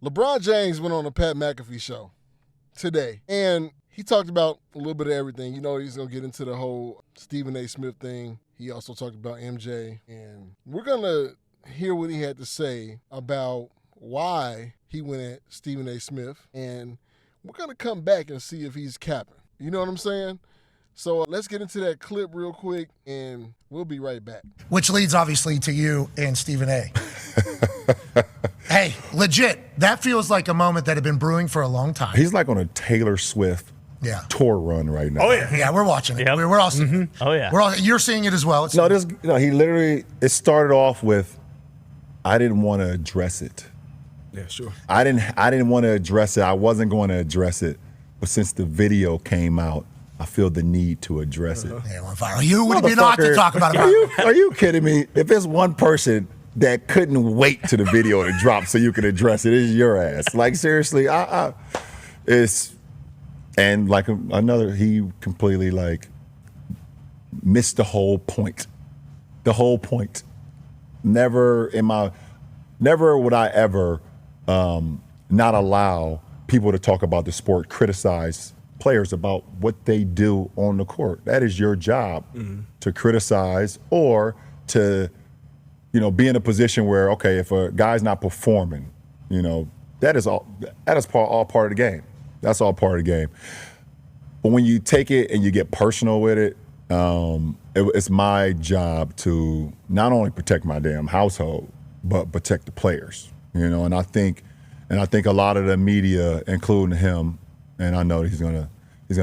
LeBron James went on the Pat McAfee Show today, and he talked about a little bit of everything. You know, he's going to get into the whole Stephen A. Smith thing. He also talked about MJ, and we're going to hear what he had to say about why he went at Stephen A. Smith, and we're going to come back and see if he's capping. You know what I'm saying? So let's get into that clip real quick, and we'll be right back. Which leads, obviously, to you and Stephen A. Hey, legit, that feels like a moment that had been brewing for a long time. He's like on a Taylor Swift tour run right now. Oh, yeah. Yeah, we're watching it. Yep. We're all seeing it. Oh, yeah. You're seeing it as well. He literally, it started off with, I didn't want to address it. Yeah, sure. I didn't want to address it. I wasn't going to address it. But since the video came out, I feel the need to address it. Yeah, on fire. You would be not to talk about it. Are you kidding me? If there's one person that couldn't wait to the video to drop so you could address it, it's your ass. Like, seriously, it's, and like another, he completely like missed the whole point. The whole point. Never would I ever not allow people to talk about the sport, criticize players about what they do on the court. That is your job, to criticize or to, be in a position where, okay, if a guy's not performing, that is all part of the game. That's all part of the game. But when you take it and you get personal with it, it's my job to not only protect my damn household, but protect the players. And I think a lot of the media, including him, and I know he's gonna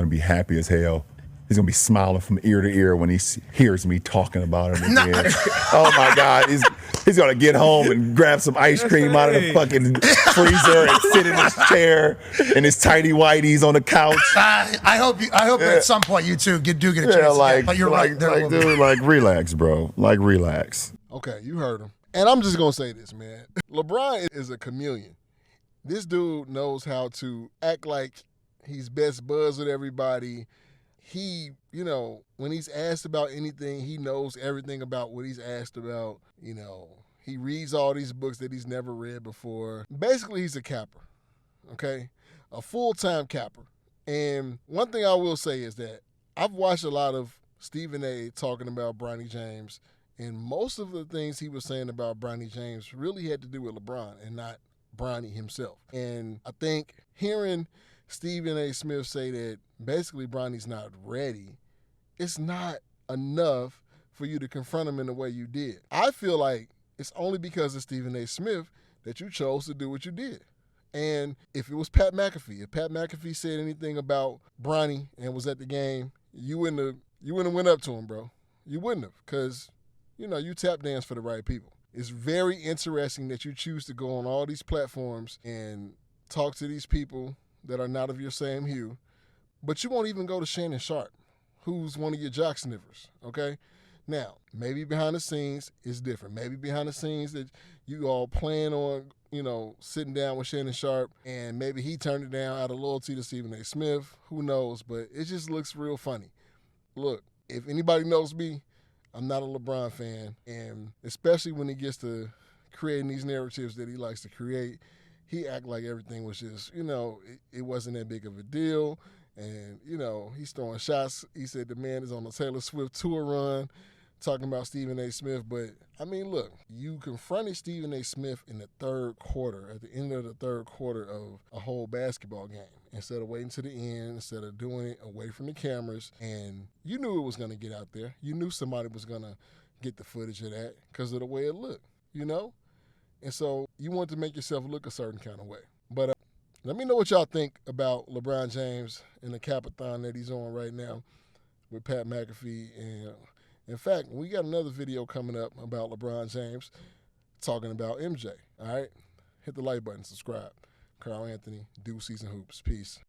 be happy as hell. He's gonna be smiling from ear to ear when he hears me talking about it again. Oh my God, he's gonna get home and grab some ice cream out of the fucking freezer and sit in his chair in his tighty whities on the couch. I hope at some point you two do get a chance. But you're right. Dude, relax, bro. Like, relax. Okay, you heard him. And I'm just gonna say this, man. LeBron is a chameleon. This dude knows how to act like he's best buds with everybody. He, when he's asked about anything, he knows everything about what he's asked about. He reads all these books that he's never read before. Basically, he's a capper, okay? A full-time capper. And one thing I will say is that I've watched a lot of Stephen A. talking about Bronny James, and most of the things he was saying about Bronny James really had to do with LeBron and not Bronny himself. And I think hearing Stephen A. Smith say that basically Bronny's not ready, it's not enough for you to confront him in the way you did. I feel like it's only because of Stephen A. Smith that you chose to do what you did. And if it was Pat McAfee, if Pat McAfee said anything about Bronny and was at the game, you wouldn't have went up to him, bro. You wouldn't have, because, you tap dance for the right people. It's very interesting that you choose to go on all these platforms and talk to these people that are not of your same hue, but you won't even go to Shannon Sharp, who's one of your jock sniffers, okay? Now, maybe behind the scenes it's different. Maybe behind the scenes that you all plan on, sitting down with Shannon Sharp, and maybe he turned it down out of loyalty to Stephen A. Smith. Who knows? But it just looks real funny. Look, if anybody knows me, I'm not a LeBron fan, and especially when he gets to creating these narratives that he likes to create, he act like everything was just, it wasn't that big of a deal. And, he's throwing shots. He said the man is on a Taylor Swift tour run, talking about Stephen A. Smith. But, look, you confronted Stephen A. Smith in the third quarter, at the end of the third quarter of a whole basketball game, instead of waiting to the end, instead of doing it away from the cameras. And you knew it was going to get out there. You knew somebody was going to get the footage of that because of the way it looked, And so you want to make yourself look a certain kind of way. But let me know what y'all think about LeBron James and the Capathon that he's on right now with Pat McAfee. And in fact, we got another video coming up about LeBron James talking about MJ. All right? Hit the like button, subscribe. Carl Anthony, Do Season Hoops. Peace.